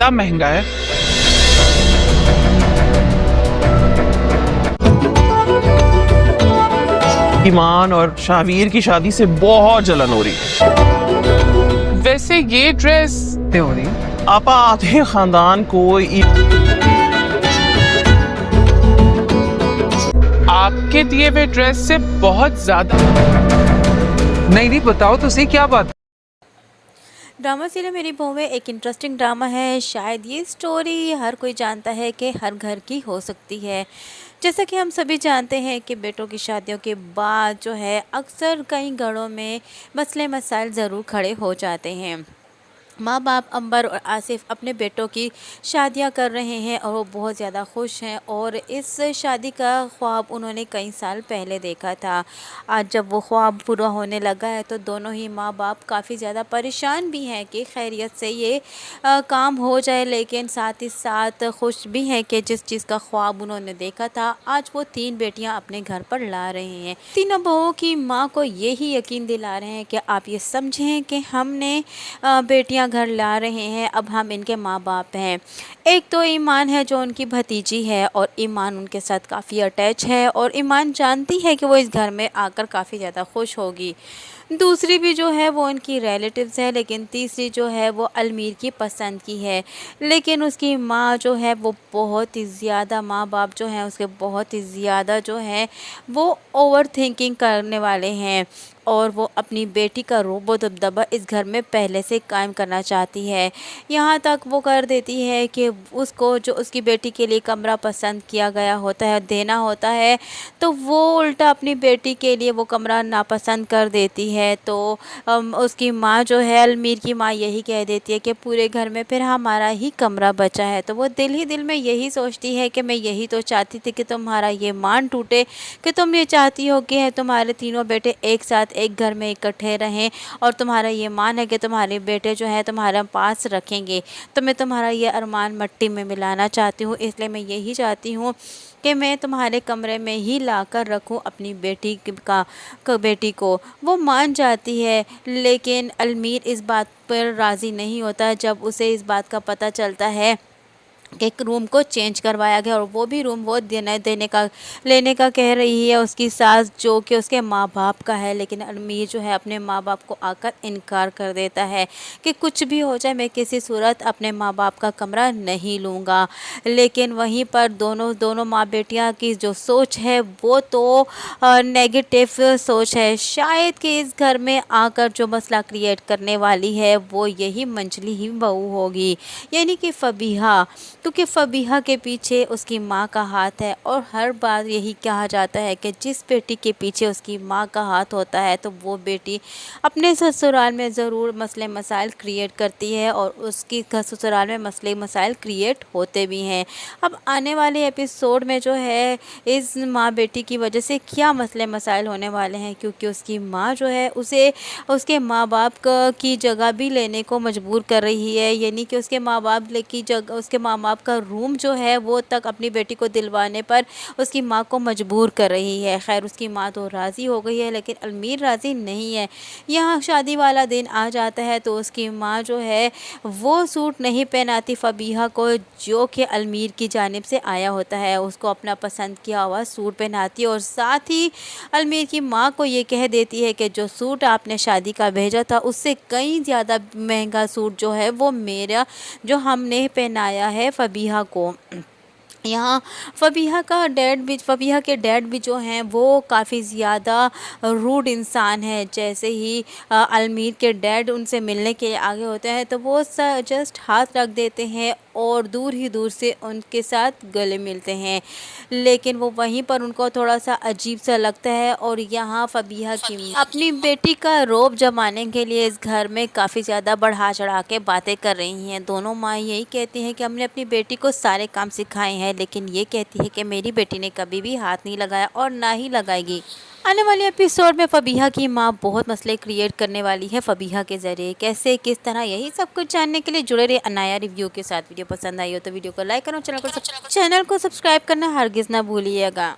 इतना महंगा है। ईमान और शाहवीर की शादी से बहुत जलन हो रही है। वैसे ये ड्रेस हो रही है। आपा आधे खानदान को आपके दिए हुए ड्रेस से बहुत ज्यादा। नहीं बताओ तो सही क्या बात। ड्रामा सीरियल मेरी बहू में एक इंटरेस्टिंग ड्रामा है। शायद ये स्टोरी हर कोई जानता है कि हर घर की हो सकती है। जैसा कि हम सभी जानते हैं कि बेटों की शादियों के बाद जो है अक्सर कई घरों में मसले मसाइल ज़रूर खड़े हो जाते हैं। माँ बाप अंबर और आसिफ अपने बेटों की शादियां कर रहे हैं और वो बहुत ज़्यादा खुश हैं और इस शादी का ख्वाब उन्होंने कई साल पहले देखा था। आज जब वो ख्वाब पूरा होने लगा है तो दोनों ही माँ बाप काफ़ी ज़्यादा परेशान भी हैं कि खैरियत से ये काम हो जाए, लेकिन साथ ही साथ खुश भी हैं कि जिस चीज़ का ख्वाब उन्होंने देखा था आज वो 3 बेटियाँ अपने घर पर ला रहे हैं। तीनों बहुओं की माँ को यही यकीन दिला रहे हैं कि आप ये समझें कि हमने बेटियाँ घर ला रहे हैं, अब हम इनके माँ बाप हैं। एक तो ईमान है जो उनकी भतीजी है और ईमान उनके साथ काफ़ी अटैच है और ईमान जानती है कि वो इस घर में आकर काफ़ी ज़्यादा खुश होगी। दूसरी भी जो है वो उनकी रिलेटिव्स है, लेकिन तीसरी जो है वो अलमीर की पसंद की है। लेकिन उसकी माँ जो है वो बहुत ही ज़्यादा, माँ बाप जो हैं उसके बहुत ही ज़्यादा जो है वो ओवर थिंकिंग करने वाले हैं और वो अपनी बेटी का रोब दबदबा इस घर में पहले से कायम करना चाहती है। यहाँ तक वो कर देती है कि उसको जो उसकी बेटी के लिए कमरा पसंद किया गया होता है, देना होता है, तो वो उल्टा अपनी बेटी के लिए वो कमरा नापसंद कर देती है। तो उसकी माँ जो है, अलमीर की माँ, यही कह देती है कि पूरे घर में फिर हमारा ही कमरा बचा है। तो वो दिल ही दिल में यही सोचती है कि मैं यही तो चाहती थी कि तुम्हारा ये मान टूटे, कि तुम ये चाहती हो कि तुम्हारे तीनों बेटे एक साथ एक घर में इकट्ठे रहें और तुम्हारा ये मान है कि तुम्हारे बेटे जो है तुम्हारे पास रखेंगे। तो मैं तुम्हारा ये अरमान मट्टी में मिलाना चाहती हूँ, इसलिए मैं यही चाहती हूँ कि मैं तुम्हारे कमरे में ही लाकर रखूं अपनी बेटी को। वो मान जाती है, लेकिन अलमीर इस बात पर राज़ी नहीं होता जब उसे इस बात का पता चलता है कि एक रूम को चेंज करवाया गया और वो भी रूम वो लेने का कह रही है उसकी सास, जो कि उसके माँ बाप का है। लेकिन अलमीर जो है अपने माँ बाप को आकर इनकार कर देता है कि कुछ भी हो जाए मैं किसी सूरत अपने माँ बाप का कमरा नहीं लूँगा। लेकिन वहीं पर दोनों माँ बेटियाँ की जो सोच है वो तो नेगेटिव सोच है। शायद कि इस घर में आकर जो मसला क्रिएट करने वाली है वो यही मंजली ही बहू होगी, यानी कि फबीहा, क्योंकि फबीहा के पीछे उसकी माँ का हाथ है। और हर बार यही कहा जाता है कि जिस बेटी के पीछे उसकी माँ का हाथ होता है तो वो बेटी अपने ससुराल में ज़रूर मसले मसाइल क्रिएट करती है और उसकी ससुराल में मसले मसाइल क्रिएट होते भी हैं। अब आने वाले एपिसोड में जो है इस माँ बेटी की वजह से क्या मसले मसाइल होने वाले हैं, क्योंकि उसकी माँ जो है उसे उसके माँ बाप की जगह भी लेने को मजबूर कर रही है, यानी कि उसके माँ बाप की जगह, उसके माँ बाप का रूम जो है वो तक अपनी बेटी को दिलवाने पर उसकी माँ को मजबूर कर रही है। खैर उसकी माँ तो राज़ी हो गई है, लेकिन अलमीर राज़ी नहीं है। यहाँ शादी वाला दिन आ जाता है तो उसकी माँ जो है वो सूट नहीं पहनाती फबीहा को, जो कि अलमीर की जानिब से आया होता है। उसको अपना पसंद किया हुआ सूट पहनाती है और साथ ही अलमीर की माँ को ये कह देती है कि जो सूट आपने शादी का भेजा था उससे कई ज़्यादा महंगा सूट जो है वो मेरा जो हमने पहनाया है फबीहा को। यहाँ फबीहा के डैड भी जो हैं वो काफ़ी ज़्यादा रूड इंसान है। जैसे ही अलमीर के डैड उनसे मिलने के लिए आगे होते हैं तो वो जस्ट हाथ रख देते हैं और दूर से उनके साथ गले मिलते हैं, लेकिन वो वहीं पर उनको थोड़ा सा अजीब सा लगता है। और यहाँ फबीहा की अपनी बेटी का रौब जमाने के लिए इस घर में काफ़ी ज़्यादा बढ़ा चढ़ा के बातें कर रही हैं। दोनों माँ यही कहती हैं कि हमने अपनी बेटी को सारे काम सिखाए हैं, लेकिन ये कहती है कि मेरी बेटी ने कभी भी हाथ नहीं लगाया और ना ही लगाएगी। आने वाले एपिसोड में फबीहा की माँ बहुत मसले क्रिएट करने वाली है फबीहा के ज़रिए, कैसे किस तरह, यही सब कुछ जानने के लिए जुड़े रहे अनाया रिव्यू के साथ। वीडियो पसंद आई हो तो वीडियो को लाइक करो, चैनल को सब्सक्राइब करना हरगिज़ ना भूलिएगा।